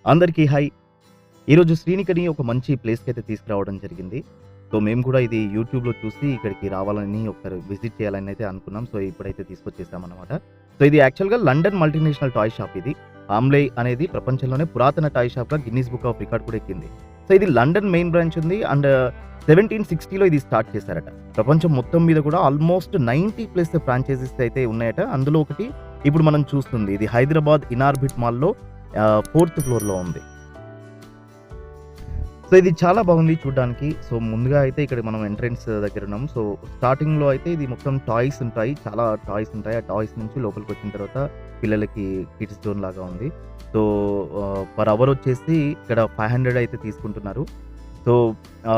అందరికీ హాయ్. ఈరోజు శ్రీనికని ఒక మంచి ప్లేస్‌కైతే తీసుకురావడం జరిగింది. సో, మేము కూడా ఇది యూట్యూబ్‌లో చూసి ఇక్కడికి రావాలని ఒకసారి విజిట్ చేయాలని అయితే అనుకున్నాం. సో, ఇప్పుడైతే తీసుకొచ్చేసామనమాట. సో, ఇది యాక్చువల్‌గా లండన్ మల్టీనేషనల్ టాయ్ షాప్ ఇది. ఆమ్లే అనేది ప్రపంచంలోనే పురాతన టాయ్ షాప్‌గా గిన్నిస్ బుక్ ఆఫ్ రికార్డ్ కూడా ఎక్కింది. సో, ఇది లండన్ మెయిన్ బ్రాంచ్ ఉంది. అండ్ 1760లో ఇది స్టార్ట్ చేశారట. ప్రపంచం మొత్తం మీద కూడా ఆల్మోస్ట్ 90+ ఫ్రాంచైజీస్ అయితే ఉన్నాయట. అందులో ఒకటి ఇప్పుడు మనం చూస్తుంది. ఇది హైదరాబాద్ ఇనార్బిట్ మాల్‌లో 4th ఫ్లోర్‌లో ఉంది. సో, ఇది చాలా బాగుంది చూడ్డానికి. సో, ముందుగా అయితే ఇక్కడ మనం ఎంట్రన్స్ దగ్గర ఉన్నాం. సో, స్టార్టింగ్‌లో అయితే ఇది మొత్తం టాయ్స్ ఉంటాయి. చాలా టాయ్స్ ఉంటాయి. ఆ టాయ్స్ నుంచి లోపలికొచ్చిన తర్వాత పిల్లలకి కిడ్స్ జోన్ లాగా ఉంది. సో, పర్ అవర్ వచ్చేసి ఇక్కడ 500 అయితే తీసుకుంటున్నారు. సో,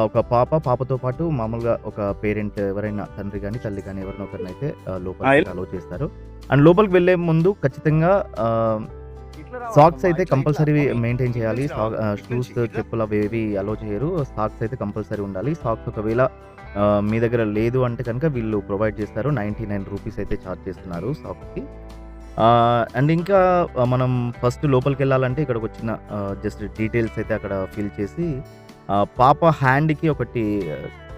ఒక పాపతో పాటు మామూలుగా ఒక పేరెంట్ ఎవరైనా తండ్రి గాని, తల్లి గాని ఎవరినో ఒకరినైతే లోపలికి అలౌ చేస్తారు. అండ్ లోపలికి వెళ్ళే ముందు ఖచ్చితంగా సాక్స్ అయితే కంపల్సరీ మెయింటైన్ చేయాలి. షూస్, చెప్పులు అవేవి అలౌ చేయరు. సాక్స్ అయితే కంపల్సరీ ఉండాలి. సాక్స్ ఒకవేళ మీ దగ్గర లేదు అంటే కనుక వీళ్ళు ప్రొవైడ్ చేస్తారు. 99 రూపీస్ అయితే ఛార్జ్ చేస్తున్నారు సాక్స్‌కి. అండ్ ఇంకా మనం ఫస్ట్ లోపలికెళ్ళాలంటే ఇక్కడికొచ్చిన జస్ట్ డీటెయిల్స్ అయితే అక్కడ ఫిల్ చేసి పాప హ్యాండ్‌కి ఒకటి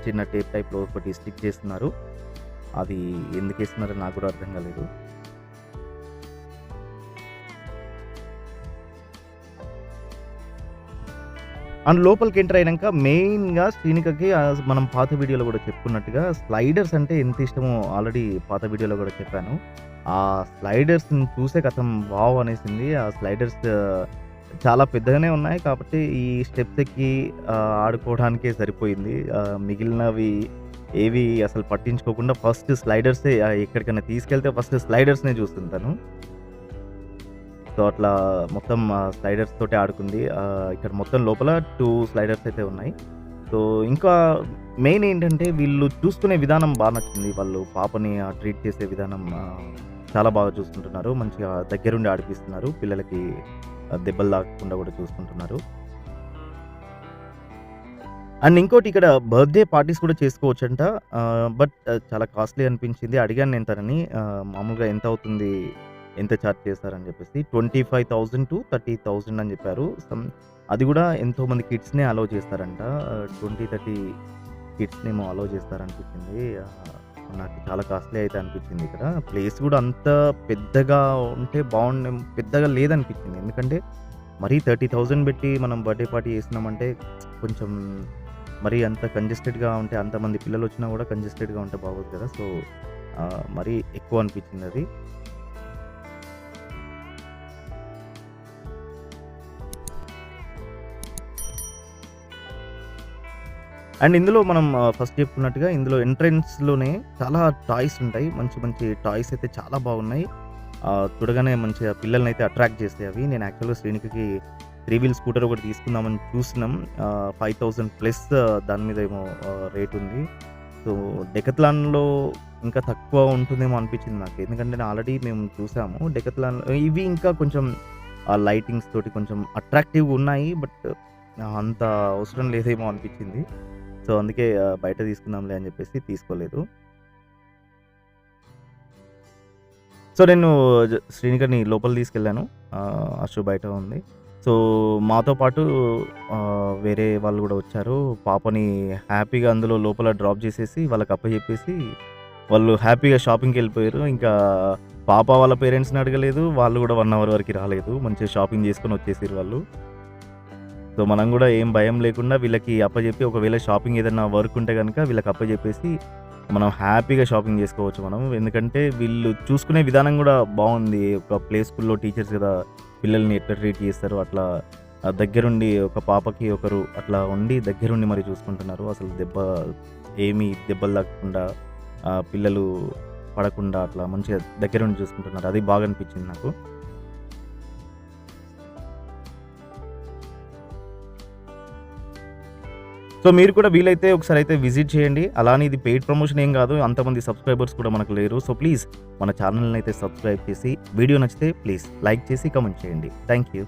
చిన్న టేప్ టైప్‌లో ఒకటి స్టిక్ చేస్తున్నారు. అది ఎందుకేస్తున్నారో నాకు కూడా అర్థం కాలేదు. అండ్ లోపలికి ఎంటర్ అయినంక మెయిన్‌గా శ్రీనికకి మనం పాత వీడియోలో కూడా చెప్పుకున్నట్టుగా స్లైడర్స్ అంటే ఎంత ఇష్టమో ఆల్రెడీ పాత వీడియోలో కూడా చెప్పాను. ఆ స్లైడర్స్‌ని చూసే ఖతం వావ్ అనేసింది. ఆ స్లైడర్స్ చాలా పెద్దగానే ఉన్నాయి. కాబట్టి ఈ స్టెప్స్ ఎక్కి ఆడుకోవడానికే సరిపోయింది. మిగిలినవి ఏవి అసలు పట్టించుకోకుండా ఫస్ట్ స్లైడర్సే ఎక్కడికైనా తీసుకెళ్తే ఫస్ట్ స్లైడర్స్‌నే చూస్తుంది తను. సో, అట్లా మొత్తం స్లైడర్స్ తోటే ఆడుకుంది. ఇక్కడ మొత్తం లోపల 2 స్లైడర్స్ అయితే ఉన్నాయి. సో, ఇంకా మెయిన్ ఏంటంటే వీళ్ళు చూసుకునే విధానం బా నచ్చింది. వాళ్ళు పాపని ట్రీట్ చేసే విధానం చాలా బాగా చూసుకుంటున్నారు. మంచిగా దగ్గరుండి ఆడిపిస్తున్నారు. పిల్లలకి దెబ్బలు తాకకుండా కూడా చూసుకుంటున్నారు. అండ్ ఇంకోటి ఇక్కడ బర్త్‌డే పార్టీస్ కూడా చేసుకోవచ్చంట. బట్ చాలా కాస్ట్‌లీ అనిపించింది. అడిగాను నేను తనని మామూలుగా ఎంత అవుతుంది? ఎంత ఛార్జ్ చేస్తారని చెప్పేసి 25,000-30,000 అని చెప్పారు. అది కూడా ఎంతోమంది కిడ్స్‌నే అలౌ చేస్తారంట. 20, 30 కిడ్స్‌నేమో అలౌ చేస్తారనిపించింది. నాకు చాలా కాస్ట్‌లీ అయితే అనిపించింది ఇక్కడ. ప్లేస్ కూడా అంత పెద్దగా ఉంటే పెద్దగా లేదనిపించింది. ఎందుకంటే మరీ 30,000 పెట్టి మనం బర్త్‌డే పార్టీ చేస్తున్నామంటే కొంచెం మరీ అంత కంజెస్టెడ్‌గా ఉంటే అంతమంది పిల్లలొచ్చినా కూడా కంజెస్టెడ్‌గా ఉంటే బాగోదు కదా! సో, మరీ ఎక్కువ అనిపించింది అది. అండ్ ఇందులో మనం ఫస్ట్ చెప్పుకున్నట్టుగా ఇందులో ఎంట్రన్స్‌లోనే చాలా టాయ్స్ ఉంటాయి. మంచి మంచి టాయ్స్ అయితే చాలా బాగున్నాయి. చూడగానే మంచిగా పిల్లలనైతే అట్రాక్ట్ చేస్తాయి అవి. నేను యాక్చువల్‌గా శ్రీనికకి 3 వీల్ స్కూటర్ ఒకటి తీసుకుందామని చూస్తున్నాం. 5,000+ దాని మీద ఏమో రేట్ ఉంది. సో, డెకాథ్లాన్‌లో ఇంకా తక్కువ ఉంటుందేమో అనిపించింది నాకు. ఎందుకంటే ఆల్రెడీ మేము చూసాము. డెకాథ్లాన్‌లో ఇవి ఇంకా కొంచెం లైటింగ్స్ తోటి కొంచెం అట్రాక్టివ్‌గా ఉన్నాయి. బట్ అంత అవసరం లేదేమో అనిపించింది. సో, అందుకే బయట తీసుకుందాంలే అని చెప్పేసి తీసుకోలేదు. సో, నేను శ్రీనికని లోపలికి తీసుకెళ్ళాను. అషు బయట ఉంది. సో, మాతో పాటు వేరే వాళ్ళు కూడా వచ్చారు. పాపని హ్యాపీగా అందులో లోపల డ్రాప్ చేసేసి వాళ్ళకి అప్పజెప్పేసి వాళ్ళు హ్యాపీగా షాపింగ్‌కెళ్ళిపోయారు. ఇంకా పాప వాళ్ళ పేరెంట్స్‌ని అడగలేదు. వాళ్ళు కూడా 1 అవర్ వరకి రాలేదు. మంచిగా షాపింగ్ చేసుకొని వచ్చేసిర్రు వాళ్ళు. సో, మనం కూడా ఏం భయం లేకుండా వీళ్ళకి అప్పజెప్పి ఒకవేళ షాపింగ్ ఏదైనా వర్క్ ఉంటే గనుక వీళ్ళకి అప్పజెప్పేసి మనం హ్యాపీగా షాపింగ్ చేసుకోవచ్చు మనం. ఎందుకంటే వీళ్ళు చూసుకునే విధానం కూడా బావుంది. ఒక ప్లే స్కూల్‌లో టీచర్స్ కదా! పిల్లల్ని ఎట్లా ట్రీట్ చేస్తారో అట్లా దగ్గరుండి ఒక పాపకి ఒకరు అట్లా ఉండి దగ్గరుండి మరి చూసుకుంటున్నారు. అసలు దెబ్బలు తాకకుండా పిల్లలు పడకుండా అట్లా మంచిగా దగ్గరుండి చూసుకుంటున్నారు. అది బాగా అనిపించింది నాకు. సో, మీరు కూడా వీలైతే ఒకసారి విజిట్ చేయండి. అలానే ఇది పెయిడ్ ప్రమోషన్ ఏం కాదు. అంతమంది సబ్స్క్రైబర్స్ కూడా మనకు లేరు. సో, ప్లీజ్ మన ఛానల్‌ని అయితే సబ్స్క్రైబ్ చేసి వీడియో నచ్చితే ప్లీజ్ లైక్ చేసి కామెంట్ చేయండి. Thank you.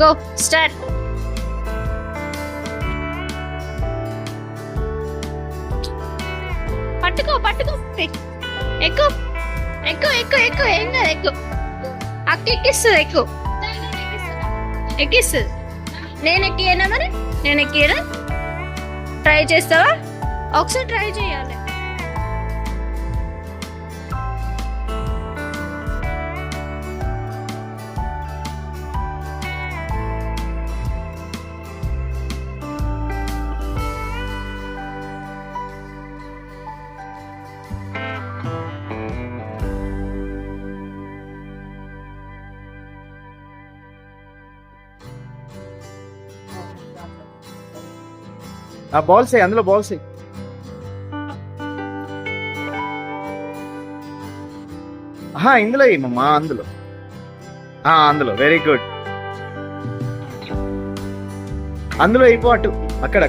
Go start. పట్టుకో ఎక్కు ఎక్కు ఎక్కు ఎక్కు ఏం కాదు ఎక్కు. అక్క ఎక్కిస్తుంది ఎక్కు ఎక్కిస్తుంది. నేను ఎక్కియనా మరి నేను ఎక్కియనా? ట్రై చేస్తావా? ఒకసారి ట్రై చేయాలి. ఆ బాల్స్ అందులో బాల్స్ ఇందులో ఏమమ్మా అందులో అందులో వెరీ గుడ్. అందులో అయిపో అటు అక్కడ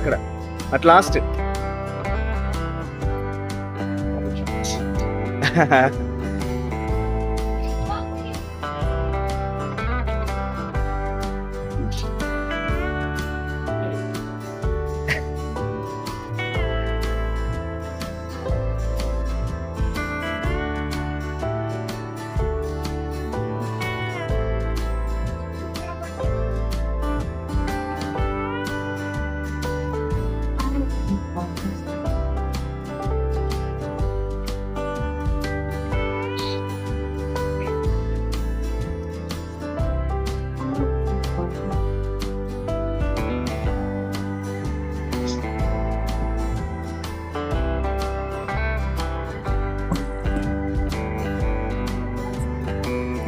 అట్ లాస్ట్.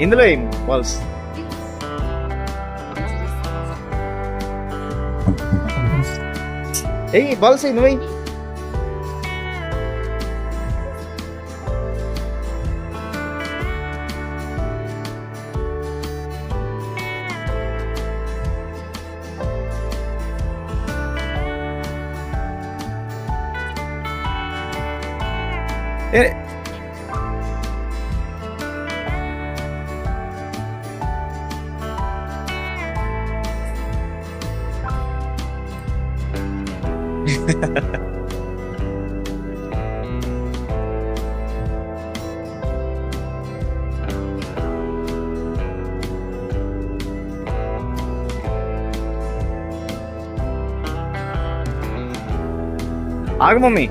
ఇందులో ఏం బాల్స్ బాల్స్ నువ్వు ఆగు మమ్మీ.